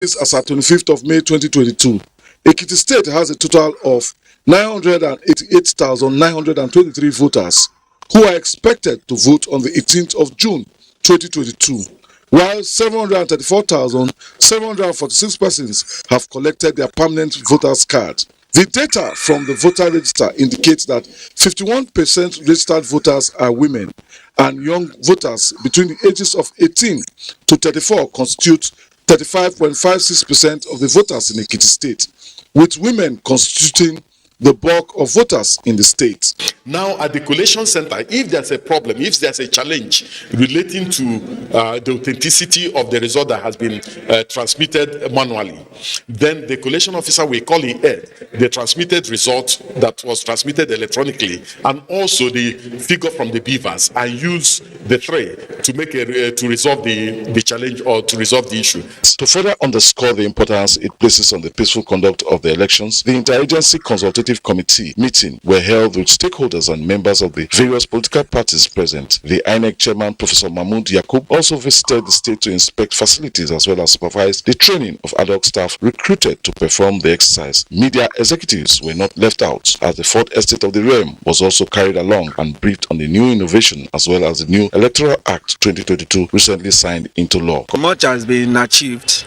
As at 25th of May 2022, Ekiti State has a total of 988,923 voters who are expected to vote on the 18th of June 2022, while 734,746 persons have collected their permanent voters card. The data from the voter register indicates that 51% registered voters are women, and young voters between the ages of 18 to 34 constitute 35.56% of the voters in Ekiti State, with women constituting the bulk of voters in the state. Now, at the collation center, if there's a problem, if there's a challenge relating to the authenticity of the result that has been transmitted manually, then the collation officer will call in the transmitted result that was transmitted electronically, and also the figure from the beavers, and use the tray to make to resolve the challenge or to resolve the issue. To further underscore the importance it places on the peaceful conduct of the elections, the Interagency Consultative Committee meeting were held with stakeholders and members of the various political parties present. The INEC chairman, Professor Mahmood Yakub, also visited the state to inspect facilities as well as supervise the training of ad hoc staff recruited to perform the exercise. Media executives were not left out, as the fourth estate of the realm was also carried along and briefed on the new innovation as well as the new Electoral Act 2022 recently signed into law. Much has been achieved,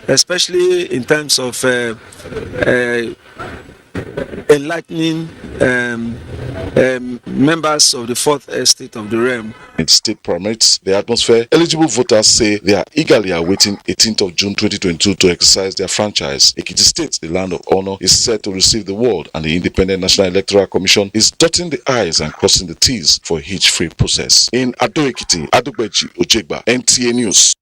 especially in terms of enlightening members of the fourth estate of the realm. In state permits the atmosphere, eligible voters say they are eagerly awaiting 18th of June 2022 to exercise their franchise. Ekiti State, the land of honor, is set to receive the award, and the Independent National Electoral Commission is dotting the I's and crossing the T's for a hitch-free process. In Ado-Ekiti, Adogbeji Ojegba, NTA News.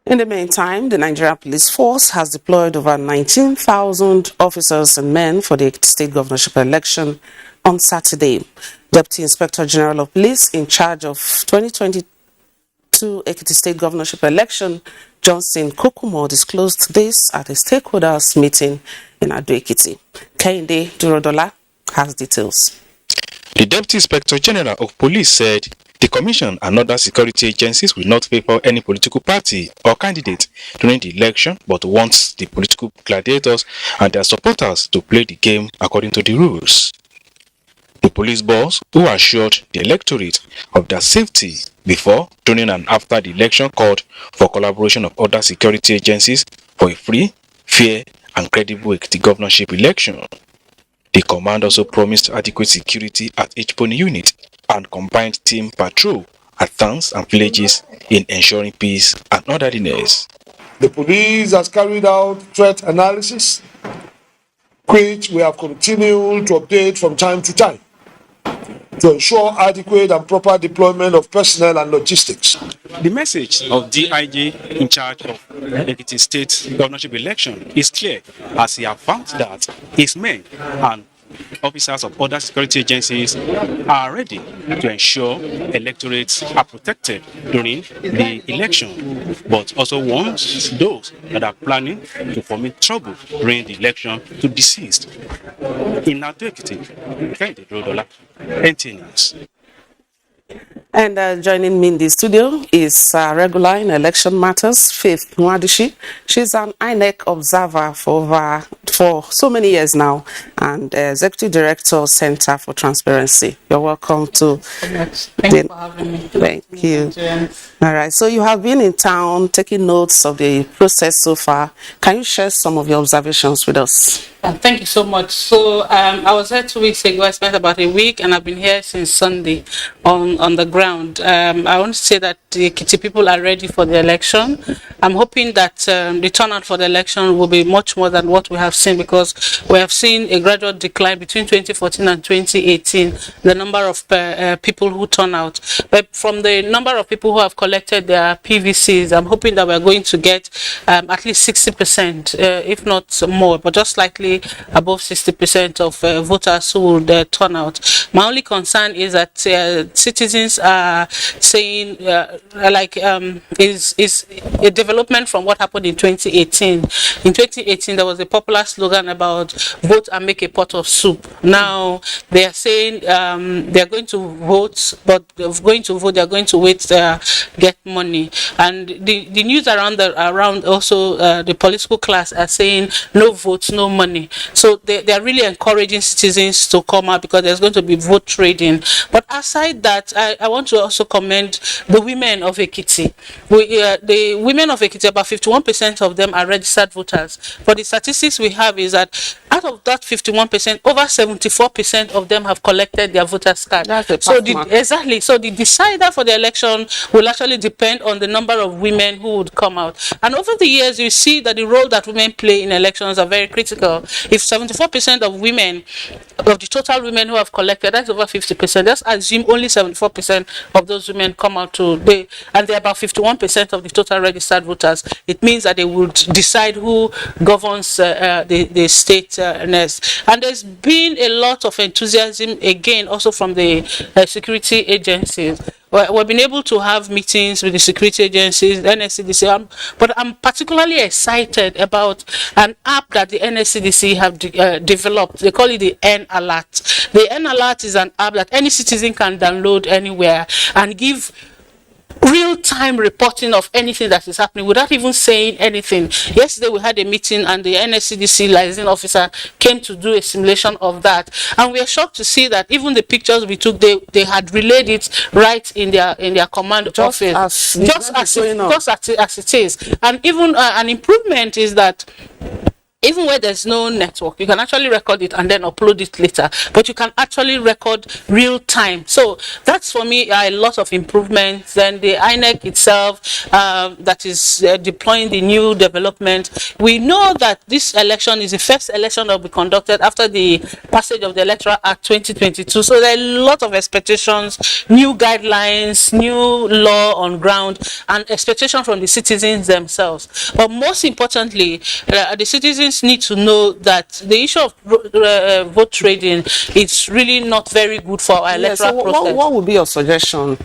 In the meantime, the Nigerian Police Force has deployed over 19,000 officers and men for the Ekiti State governorship election on Saturday. Deputy Inspector General of Police in charge of 2022 Ekiti State governorship election, Johnson Kokumo, disclosed this at a stakeholders meeting in Ado-Ekiti. Kehinde Durodola has details. The Deputy Inspector General of Police said the Commission and other security agencies will not favor any political party or candidate during the election, but wants the political gladiators and their supporters to play the game according to the rules. The police boss, who assured the electorate of their safety before, during and after the election, called for collaboration of other security agencies for a free, fair and credible Ekiti governorship election. The command also promised adequate security at each polling unit and combined team patrol at towns and villages in ensuring peace and orderliness. The police has carried out threat analysis, which we have continued to update from time to time to ensure adequate and proper deployment of personnel and logistics. The message of DIG in charge of Ekiti State governorship election is clear, as he affirmed that his men and officers of other security agencies are ready to ensure electorates are protected during the election, but also wants those that are planning to commit trouble during the election to desist. In Ado-Ekiti, Kehinde Durodola, NTA News. And joining me in the studio is regular in election matters, Faith Nwadishi. She's an INEC observer for so many years now, and Executive Director, Center for Transparency. You're welcome to. Thank you for having me. Thank you. All right, so you have been in town taking notes of the process so far. Can you share some of your observations with us? Thank you so much. So I was here 2 weeks ago. I spent about a week, and I've been here since Sunday on the ground. I want to say that the Ekiti people are ready for the election. I'm hoping that the turnout for the election will be much more than what we have seen, because we have seen a gradual decline between 2014 and 2018, the number of people who turn out. But from the number of people who have collected their PVCs, I'm hoping that we're going to get at least 60%, if not more, but just slightly above 60% of voters who would turn out. My only concern is that citizens are saying is a development from what happened in 2018. In 2018, there was a popular slogan about vote and make a pot of soup. Now they are saying they are going to vote, but they're going to vote, they are going to wait, get money. And the news around also the political class are saying no votes, no money. So they are really encouraging citizens to come out because there's going to be vote trading. But aside that, I want to also commend the women of Ekiti. The women of Ekiti, about 51% of them are registered voters. But the statistics we have is that out of that 51%, over 74% of them have collected their voters card. That's a So exactly. So the decider for the election will actually depend on the number of women who would come out. And over the years, you see that the role that women play in elections are very critical. If 74% of women, of the total women who have collected, that's over 50%. Let's assume only 74% of those women come out and they're about 51% of the total registered voters. It means that they would decide who governs the state next. And there's been a lot of enthusiasm again also from the security agencies. We've been able to have meetings with the security agencies, the NSCDC, but I'm particularly excited about an app that the NSCDC have developed. They call it the N-Alert. The N-Alert is an app that any citizen can download anywhere and give real-time reporting of anything that is happening without even saying anything. Yesterday we had a meeting and the NSCDC licensing officer came to do a simulation of that, and we are shocked to see that even the pictures we took, they had relayed it right in their command office, just as it is. And even an improvement is that even where there's no network, you can actually record it and then upload it later, but you can actually record real time. So that's for me a lot of improvements. Then the INEC itself that is deploying the new development. We know that this election is the first election that will be conducted after the passage of the Electoral Act 2022. So there are a lot of expectations, new guidelines, new law on ground, and expectation from the citizens themselves. But most importantly, the citizens need to know that the issue of vote trading is really not very good for our electoral process. What would be your suggestion?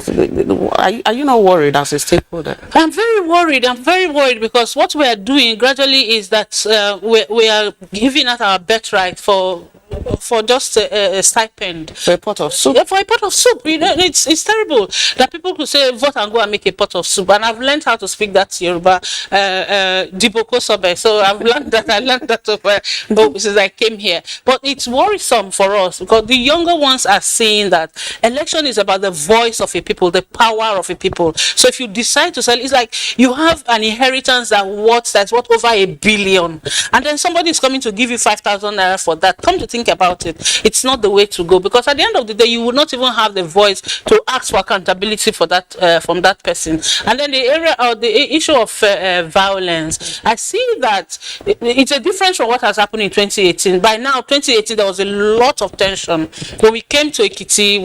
Are you not worried as a stakeholder? I'm very worried. I'm very worried because what we are doing gradually is that we are giving out our birthright for just a stipend. For a pot of soup? Yeah, for a pot of soup. You know, it's terrible that people could say vote and go and make a pot of soup. And I've learned how to speak that Yoruba, Diboko Sobe. So I learned that since I came here. But it's worrisome for us because the younger ones are saying that election is about the voice of a people, the power of a people. So if you decide to sell, it's like you have an inheritance that's worth over 1 billion. And then somebody is coming to give you 5,000 naira for that. Come to think about it, it's not the way to go, because at the end of the day you will not even have the voice to ask for accountability for that from that person. And then the area of the issue of violence, I see that it's a difference from what has happened in 2018. By now, 2018 there was a lot of tension. When we came to Ekiti,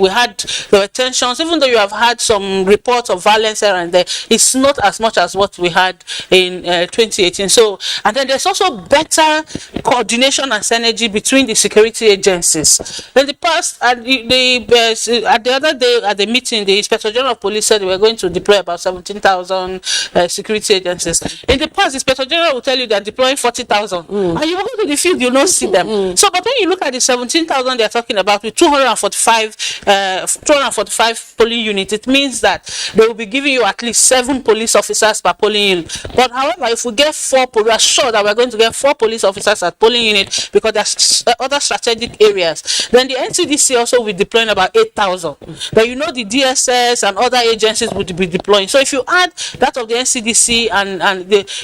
there were tensions. Even though you have had some reports of violence here and there, it's not as much as what we had in 2018. So, and then there's also better coordination and synergy between the security agencies. In the past, at the other day at the meeting, the Inspector General of Police said they were going to deploy about 17,000 security agencies. In the past, the Inspector General will tell you they're deploying 40,000. And you go to the field, you don't see them. So, but when you look at the 17,000 they're talking about with 245 polling units, it means that they will be giving you at least 7 police officers per polling unit. But however, if we get 4, we are sure that we're going to get 4 police officers at polling unit because there's other strategic areas. Then the NCDC also will deploy about 8,000. But you know the DSS and other agencies would be deploying. So if you add that of the NCDC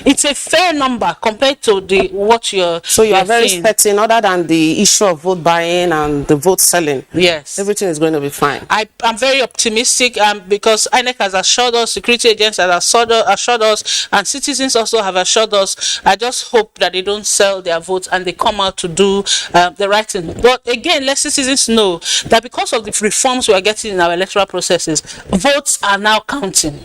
it's a fair number compared to what you're. So you are very certain, other than the issue of vote buying and the vote selling. Yes, everything is going to be fine. I'm very optimistic because INEC has assured us, security agents have assured us, and citizens also have assured us. I just hope that they don't sell their votes and they come out to do the right thing counting. But again, let citizens know that because of the reforms we are getting in our electoral processes, votes are now counting.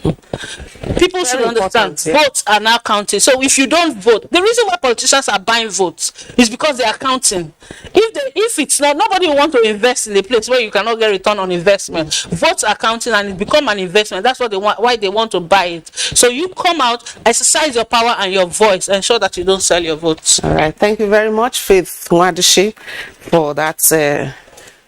People should understand, votes are now counting. So if you don't vote, the reason why politicians are buying votes is because they are counting. If it's not, nobody will want to invest in a place where you cannot get return on investment. Votes are counting and it become an investment. That's what they want, why they want to buy it. So you come out, exercise your power and your voice, ensure that you don't sell your votes. All right, thank you very much, Faith Nwadishi, for that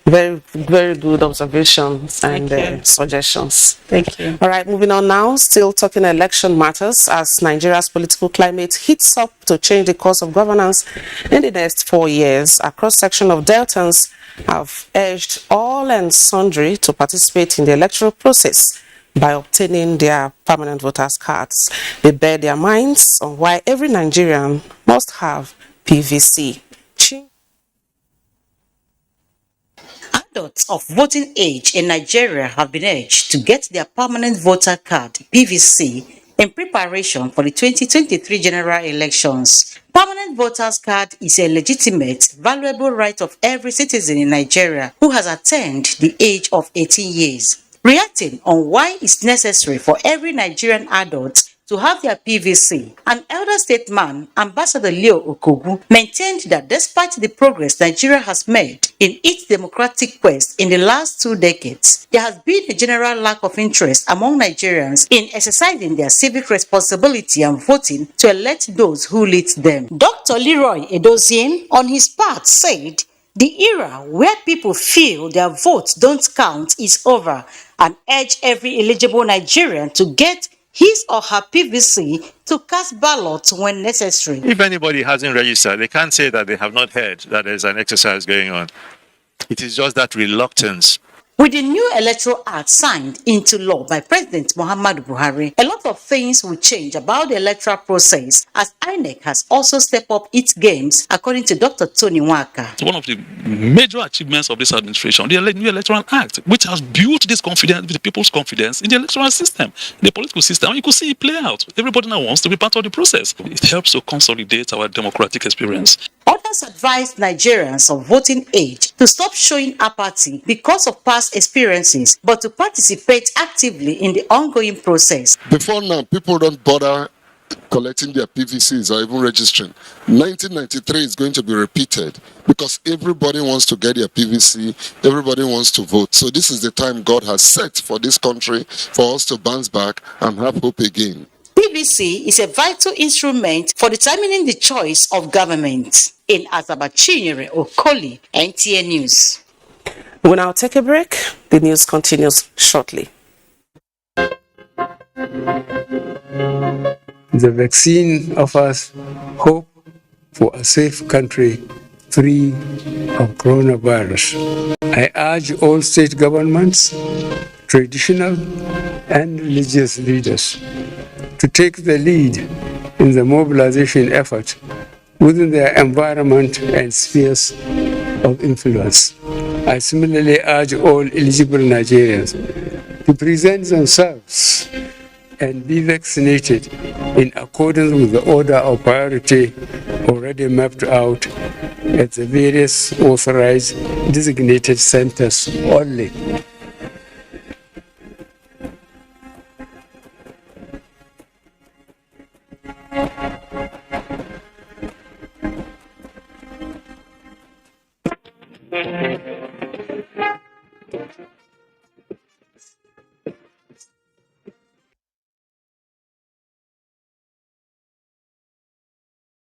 very, very good observations and suggestions. Thank you. All right, moving on now, still talking election matters as Nigeria's political climate heats up to change the course of governance in the next 4 years. A cross-section of Deltans have urged all and sundry to participate in the electoral process by obtaining their permanent voters cards. They bear their minds on why every Nigerian must have PVC. Adults of voting age in Nigeria have been urged to get their permanent voter card, PVC, in preparation for the 2023 general elections. Permanent voters card is a legitimate, valuable right of every citizen in Nigeria who has attained the age of 18 years. Reacting on why it's necessary for every Nigerian adult to have their PVC, an elder statesman, Ambassador Leo Okogu, maintained that despite the progress Nigeria has made in its democratic quest in the last 2 decades, there has been a general lack of interest among Nigerians in exercising their civic responsibility and voting to elect those who lead them. Dr. Leroy Edozien, on his part, said the era where people feel their votes don't count is over and urged every eligible Nigerian to get his or her PVC to cast ballots when necessary. If anybody hasn't registered, they can't say that they have not heard that there's an exercise going on. It is just that reluctance. With the new Electoral Act signed into law by President Muhammadu Buhari, a lot of things will change about the electoral process as INEC has also stepped up its games, according to Dr. Tony Nwaka. One of the major achievements of this administration, the new Electoral Act, which has built this confidence, the people's confidence in the electoral system, the political system. And you could see it play out. Everybody now wants to be part of the process. It helps to consolidate our democratic experience. Others advised Nigerians of voting age to stop showing apathy because of past experiences, but to participate actively in the ongoing process. Before now, people don't bother collecting their PVCs or even registering. 1993 is going to be repeated because everybody wants to get their PVC, everybody wants to vote. So this is the time God has set for this country for us to bounce back and have hope again. PVC is a vital instrument for determining the choice of government. In Asaba Chinyere Okoli, NTA News. We'll now take a break. The news continues shortly. The vaccine offers hope for a safe country free of coronavirus. I urge all state governments, traditional and religious leaders to take the lead in the mobilization effort within their environment and spheres of influence. I similarly urge all eligible Nigerians to present themselves and be vaccinated in accordance with the order of priority already mapped out at the various authorized designated centers only.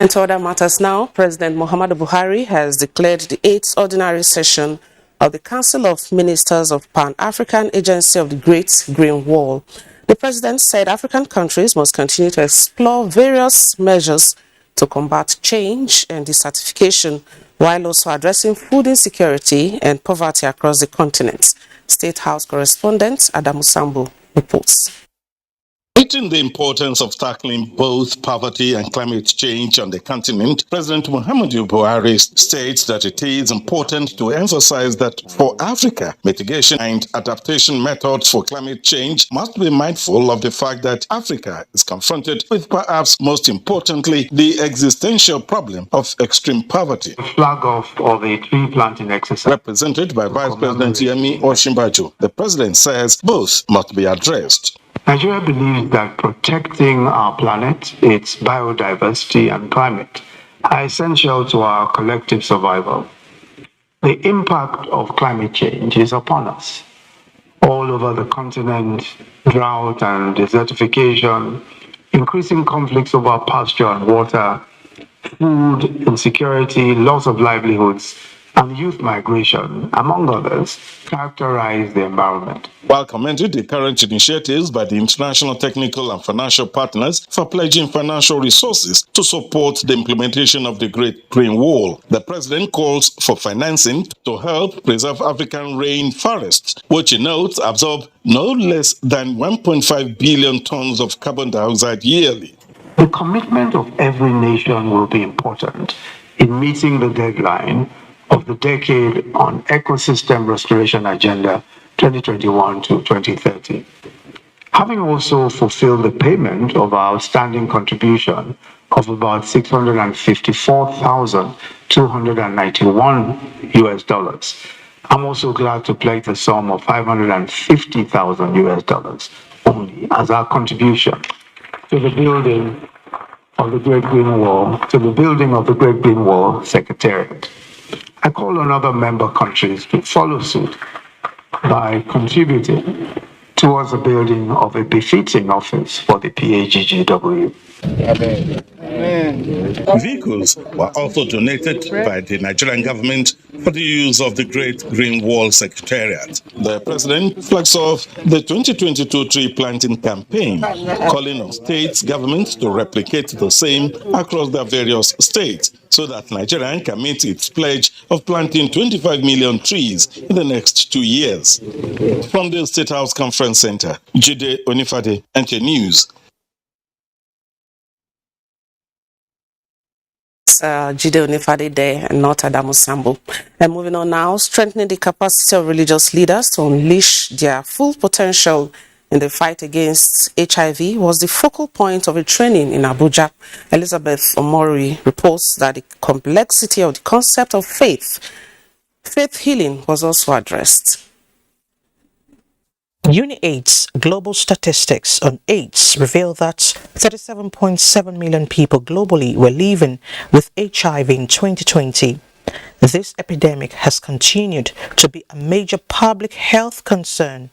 And to other matters now, President Muhammadu Buhari has declared the 8th ordinary session of the Council of Ministers of Pan-African Agency of the Great Green Wall. The president said African countries must continue to explore various measures to combat change and desertification, while also addressing food insecurity and poverty across the continent. State House correspondent Adamu Sambu reports. Highlighting the importance of tackling both poverty and climate change on the continent, President Muhammadu Buhari states that it is important to emphasize that for Africa, mitigation and adaptation methods for climate change must be mindful of the fact that Africa is confronted with perhaps most importantly the existential problem of extreme poverty. Flag off of a tree planting exercise. Represented by Vice President Yemi Osinbajo, the president says both must be addressed. Nigeria believes that protecting our planet, its biodiversity and climate are essential to our collective survival. The impact of climate change is upon us. All over the continent, drought and desertification, increasing conflicts over pasture and water, food insecurity, loss of livelihoods, and youth migration, among others, characterize the environment. While commenting the current initiatives by the international technical and financial partners for pledging financial resources to support the implementation of the Great Green Wall, the president calls for financing to help preserve African rainforests, which he notes absorb no less than 1.5 billion tons of carbon dioxide yearly. The commitment of every nation will be important in meeting the deadline of the Decade on Ecosystem Restoration Agenda 2021 to 2030. Having also fulfilled the payment of our outstanding contribution of about $654,291 US, I'm also glad to pledge the sum of $550,000 US only as our contribution to the building of the Great Green Wall, Secretariat. I call on other member countries to follow suit by contributing towards the building of a befitting office for the PAGGW. Amen. Vehicles were also donated by the Nigerian government for the use of the Great Green Wall Secretariat. The president flags off the 2022 tree planting campaign, calling on state governments to replicate the same across their various states so that Nigeria can meet its pledge of planting 25 million trees in the next 2 years. From the State House Conference Center, Jide Onifade, NT News. Jide Onifade there and not Adamu Sambo. And moving on now, strengthening the capacity of religious leaders to unleash their full potential in the fight against HIV was the focal point of a training in Abuja. Elizabeth Omori reports that the complexity of the concept of faith healing was also addressed. UNAIDS global statistics on AIDS reveal that 37.7 million people globally were living with HIV in 2020. This epidemic has continued to be a major public health concern.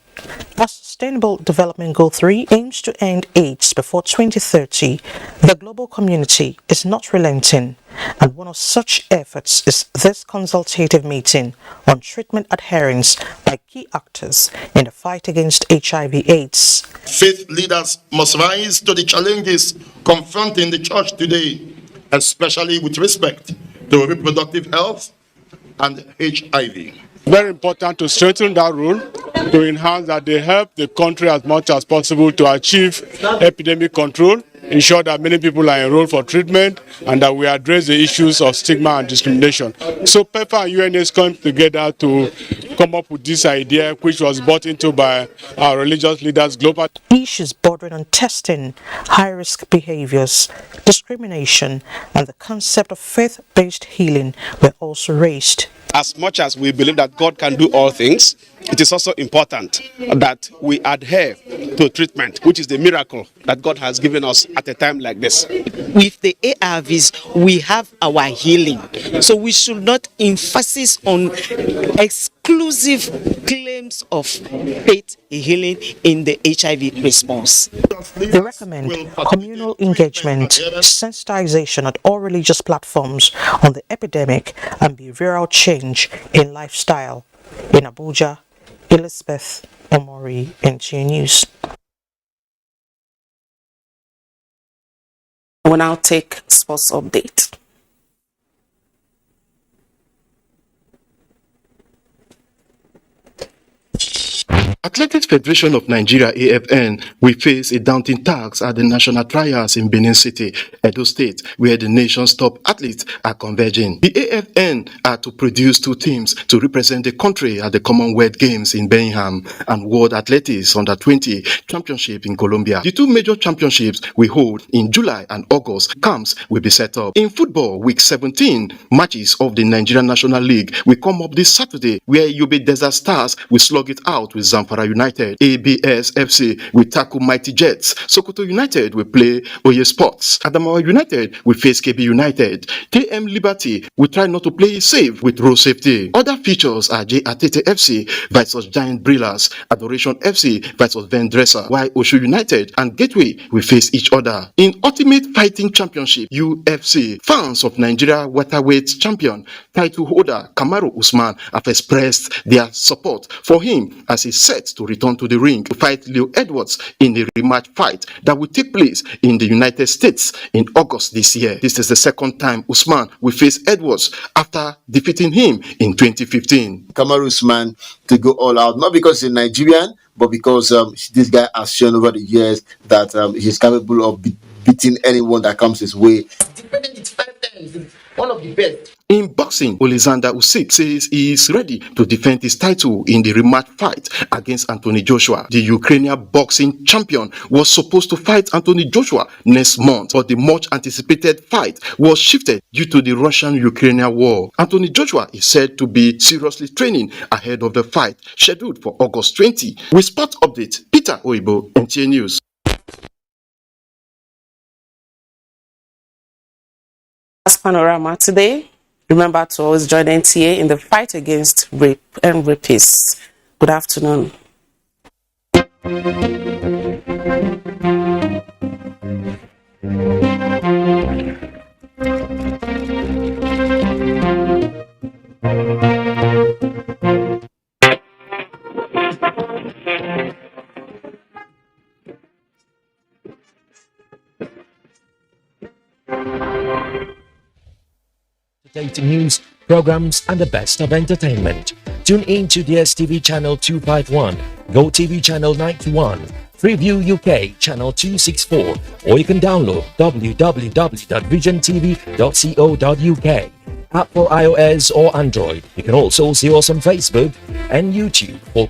As Sustainable Development Goal 3 aims to end AIDS before 2030, the global community is not relenting, and one of such efforts is this consultative meeting on treatment adherence by key actors in the fight against HIV/AIDS. Faith leaders must rise to the challenges confronting the church today, especially with respect to reproductive health and HIV. Very important to strengthen that role, to enhance that they help the country as much as possible to achieve epidemic control, ensure that many people are enrolled for treatment, and that we address the issues of stigma and discrimination. So PEPFAR and UNAIDS come together to come up with this idea, which was brought into by our religious leaders globally. Issues bordering on testing, high-risk behaviors, discrimination, and the concept of faith-based healing were also raised. As much as we believe that God can do all things, it is also important that we adhere to treatment, which is the miracle that God has given us at a time like this. With the ARVs, we have our healing. So we should not emphasize on exclusive claims of faith healing in the HIV response. They recommend communal engagement, sensitization at all religious platforms on the epidemic, and behavioral change in lifestyle. In Abuja, Elizabeth Omori, NT News. We'll now take sports update. Athletics Federation of Nigeria (AFN) will face a daunting task at the national trials in Benin City, Edo State, where the nation's top athletes are converging. The AFN are to produce 2 teams to represent the country at the Commonwealth Games in Birmingham and World Athletics Under-20 Championship in Colombia. The 2 major championships we hold in July and August. Camps will be set up. In football, week 17 matches of the Nigerian National League will come up this Saturday, where Yobe Desert Stars will slug it out with Zamfara United. ABS FC will tackle Mighty Jets. Sokoto United will play Oye Sports. Adamawa United will face KB United. KM Liberty will try not to play it safe with road safety. Other features are J Atete FC versus Giant Brillers, Adoration FC versus Vendresa, while Osho United and Gateway will face each other. In Ultimate Fighting Championship UFC, fans of Nigeria welterweight champion title holder Kamaru Usman have expressed their support for him as he set to return to the ring to fight Leo Edwards in a rematch fight that will take place in the United States in August this year. This is the second time Usman will face Edwards after defeating him in 2015. Kamaru Usman to go all out, not because he's Nigerian, but because this guy has shown over the years that he's capable of beating anyone that comes his way. Defended it 5 times, one of the best. In boxing, Alexander Usyk says he is ready to defend his title in the rematch fight against Anthony Joshua. The Ukrainian boxing champion was supposed to fight Anthony Joshua next month, but the much anticipated fight was shifted due to the Russian-Ukrainian war. Anthony Joshua is said to be seriously training ahead of the fight scheduled for August 20. With sport update, Peter Oibo, NTA News. That's Panorama today. Remember to always join NTA in the fight against rape and rapists. Good afternoon. News, programs, and the best of entertainment. Tune in to DSTV channel 251, GoTV channel 91, Freeview UK channel 264, or you can download www.visiontv.co.uk. App for iOS or Android. You can also see us on Facebook and YouTube for